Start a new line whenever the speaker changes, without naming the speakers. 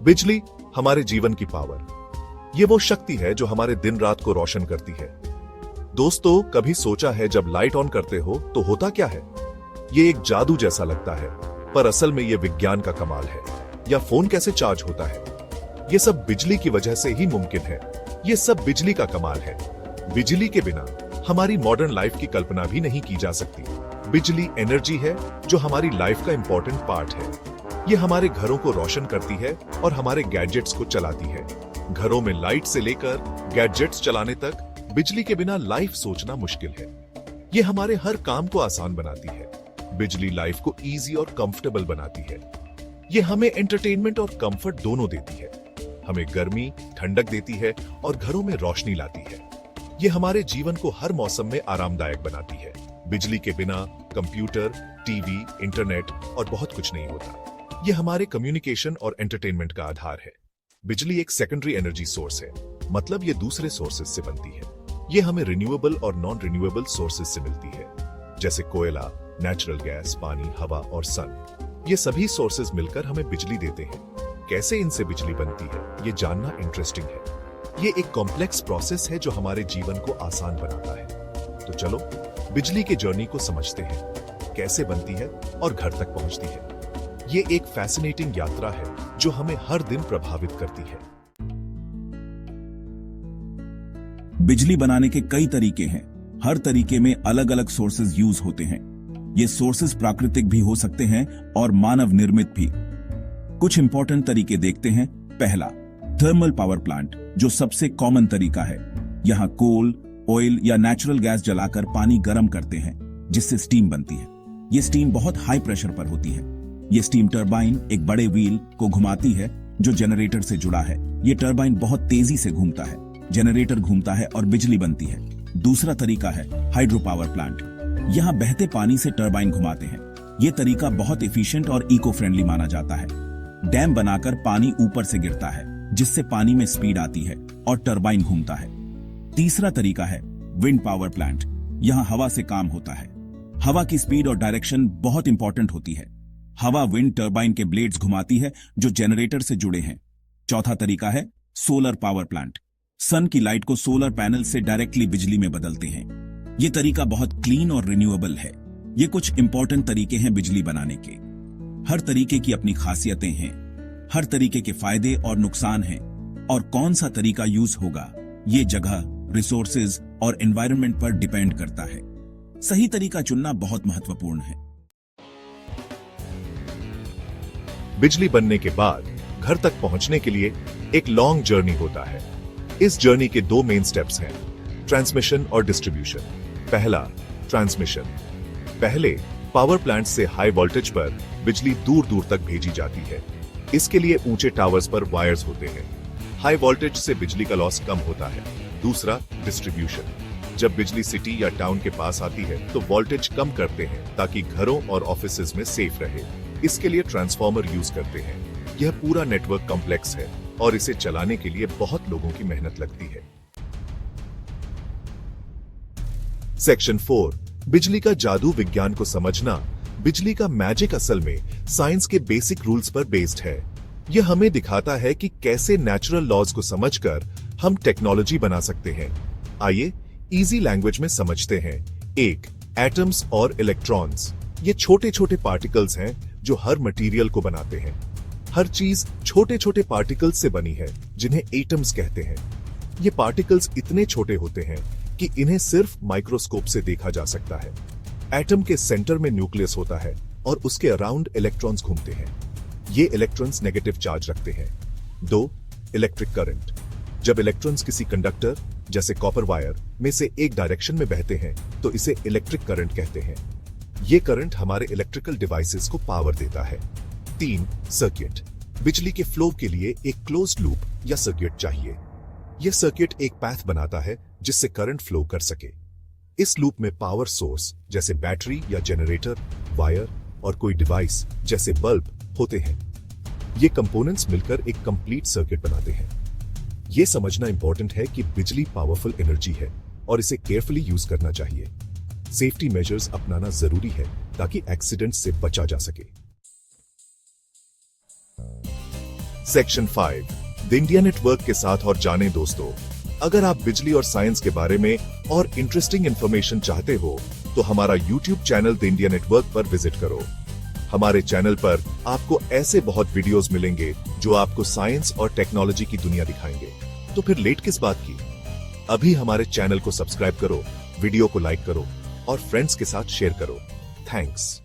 बिजली हमारे जीवन की पावर। ये वो शक्ति है जो हमारे दिन रात को रोशन करती है। दोस्तों, कभी सोचा है जब लाइट ऑन करते हो तो होता क्या है? ये एक जादू जैसा लगता है, पर असल में ये विज्ञान का कमाल है। या फोन कैसे चार्ज होता है, ये सब बिजली की वजह से ही मुमकिन है। ये सब बिजली का कमाल है। बिजली के बिना हमारी मॉडर्न लाइफ की कल्पना भी नहीं की जा सकती। बिजली एनर्जी है जो हमारी लाइफ का इंपॉर्टेंट पार्ट है। ये हमारे घरों को रोशन करती है और हमारे गैजेट्स को चलाती है। घरों में लाइट से लेकर गैजेट्स चलाने तक बिजली के बिना लाइफ सोचना मुश्किल है। ये हमारे हर काम को आसान बनाती है। बिजली लाइफ को इजी और कंफर्टेबल बनाती है। ये हमें एंटरटेनमेंट और कंफर्ट दोनों देती है। हमें गर्मी, ठंडक देती है और घरों में रोशनी लाती है। ये हमारे जीवन को हर मौसम में आरामदायक बनाती है। बिजली के बिना कंप्यूटर, टीवी, इंटरनेट और बहुत कुछ नहीं होता। ये हमारे कम्युनिकेशन और एंटरटेनमेंट का आधार है। बिजली एक सेकेंडरी एनर्जी सोर्स है, मतलब ये दूसरे सोर्सेज से बनती है। ये हमें रिन्यूएबल और नॉन रिन्यूएबल सोर्सेज से मिलती है, जैसे कोयला, नेचुरल गैस, पानी, हवा और सन। ये सभी सोर्सेज मिलकर हमें बिजली देते हैं। कैसे इनसे बिजली बनती है, ये जानना इंटरेस्टिंग है। ये एक कॉम्प्लेक्स प्रोसेस है जो हमारे जीवन को आसान बनाता है। तो चलो बिजली की जर्नी को समझते हैं, कैसे बनती है और घर तक पहुंचती है। ये एक फैसिनेटिंग यात्रा है जो हमें हर दिन प्रभावित करती है।
बिजली बनाने के कई तरीके हैं। हर तरीके में अलग अलग सोर्सेज यूज होते हैं। ये सोर्सेज प्राकृतिक भी हो सकते हैं और मानव निर्मित भी। कुछ इंपॉर्टेंट तरीके देखते हैं। पहला, थर्मल पावर प्लांट, जो सबसे कॉमन तरीका है। यहाँ कोल, ऑयल या नेचुरल गैस जलाकर पानी गर्म करते हैं, जिससे स्टीम बनती है। ये स्टीम बहुत हाई प्रेशर पर होती है। ये स्टीम टरबाइन एक बड़े व्हील को घुमाती है जो जनरेटर से जुड़ा है। ये टरबाइन बहुत तेजी से घूमता है, जनरेटर घूमता है और बिजली बनती है। दूसरा तरीका है हाइड्रो पावर प्लांट। यहाँ बहते पानी से टरबाइन घुमाते हैं। ये तरीका बहुत एफिशिएंट और इको फ्रेंडली माना जाता है। डैम बनाकर पानी ऊपर से गिरता है, जिससे पानी में स्पीड आती है और टरबाइन घूमता है। तीसरा तरीका है विंड पावर प्लांट। यहाँ हवा से काम होता है। हवा की स्पीड और डायरेक्शन बहुत इंपॉर्टेंट होती है। हवा विंड टरबाइन के ब्लेड्स घुमाती है जो जनरेटर से जुड़े हैं। चौथा तरीका है सोलर पावर प्लांट। सन की लाइट को सोलर पैनल से डायरेक्टली बिजली में बदलते हैं। यह तरीका बहुत क्लीन और रिन्यूएबल है। ये कुछ इंपॉर्टेंट तरीके हैं बिजली बनाने के। हर तरीके की अपनी खासियतें हैं। हर तरीके के फायदे और नुकसान हैं, और कौन सा तरीका यूज होगा ये जगह, रिसोर्सेज और एनवायरनमेंट पर डिपेंड करता है। सही तरीका चुनना बहुत महत्वपूर्ण है।
बिजली बनने के बाद घर तक पहुंचने के लिए एक लॉन्ग जर्नी होता है। इस जर्नी के दो मेन स्टेप्स हैं, ट्रांसमिशन और डिस्ट्रीब्यूशन। पहला, ट्रांसमिशन। पहले पावर प्लांट से हाई वोल्टेज पर बिजली दूर दूर तक भेजी जाती है। इसके लिए ऊंचे टावर्स पर वायर्स होते हैं। हाई वोल्टेज से बिजली का लॉस कम होता है। दूसरा, डिस्ट्रीब्यूशन। जब बिजली सिटी या टाउन के पास आती है तो वोल्टेज कम करते हैं ताकि घरों और ऑफिसेज में सेफ रहे। इसके लिए ट्रांसफार्मर यूज करते हैं। यह पूरा नेटवर्क कॉम्प्लेक्स है और इसे चलाने के लिए बहुत लोगों की मेहनत लगती है। सेक्शन 4, बिजली का जादू विज्ञान को समझना। बिजली का मैजिक असल में साइंस के बेसिक रूल्स पर बेस्ड है। यह हमें दिखाता है कि कैसे नेचुरल लॉज को समझकर हम टेक्नोलॉजी बना सकते हैं। आइए इजी लैंग्वेज में समझते हैं। 1, एटम्स और इलेक्ट्रॉन्स। ये छोटे छोटे पार्टिकल्स हैं जो हर मटेरियल को बनाते हैं। हर चीज छोटे छोटे पार्टिकल्स से बनी है, जिन्हें एटम्स कहते हैं। ये पार्टिकल्स इतने छोटे होते हैं कि इन्हें सिर्फ माइक्रोस्कोप से देखा जा सकता है। एटम के सेंटर में न्यूक्लियस होता है और उसके अराउंड इलेक्ट्रॉन्स घूमते हैं। ये इलेक्ट्रॉन्स नेगेटिव चार्ज रखते हैं। 2, इलेक्ट्रिक करंट। जब इलेक्ट्रॉन्स किसी कंडक्टर जैसे कॉपर वायर में से एक डायरेक्शन में बहते हैं तो इसे इलेक्ट्रिक करंट कहते हैं। ये करंट हमारे इलेक्ट्रिकल डिवाइसेस को पावर देता है। 3, सर्किट। बिजली के फ्लो के लिए एक क्लोज्ड लूप या सर्किट चाहिए। यह सर्किट एक पैथ बनाता है जिससे करंट फ्लो कर सके। इस लूप में पावर सोर्स जैसे बैटरी या जनरेटर, वायर और कोई डिवाइस जैसे बल्ब होते हैं। ये कंपोनेंट्स मिलकर एक कंप्लीट सर्किट बनाते हैं। यह समझना इंपॉर्टेंट है कि बिजली पावरफुल एनर्जी है और इसे केयरफुली यूज करना चाहिए। सेफ्टी मेजर्स अपनाना जरूरी है ताकि एक्सीडेंट से बचा जा सके। सेक्शन 5 द इंडिया नेटवर्क के साथ और जाने दोस्तों, अगर आप बिजली और साइंस के बारे में और इंटरेस्टिंग इंफॉर्मेशन चाहते हो तो हमारा YouTube channel the India network पर विजिट करो। हमारे चैनल पर आपको ऐसे बहुत वीडियोस मिलेंगे जो आपको साइंस और टेक्नोलॉजी की दुनिया दिखाएंगे। तो फिर लेट किस बात की, अभी हमारे चैनल को सब्सक्राइब करो, वीडियो को लाइक करो और फ्रेंड्स के साथ शेयर करो। थैंक्स।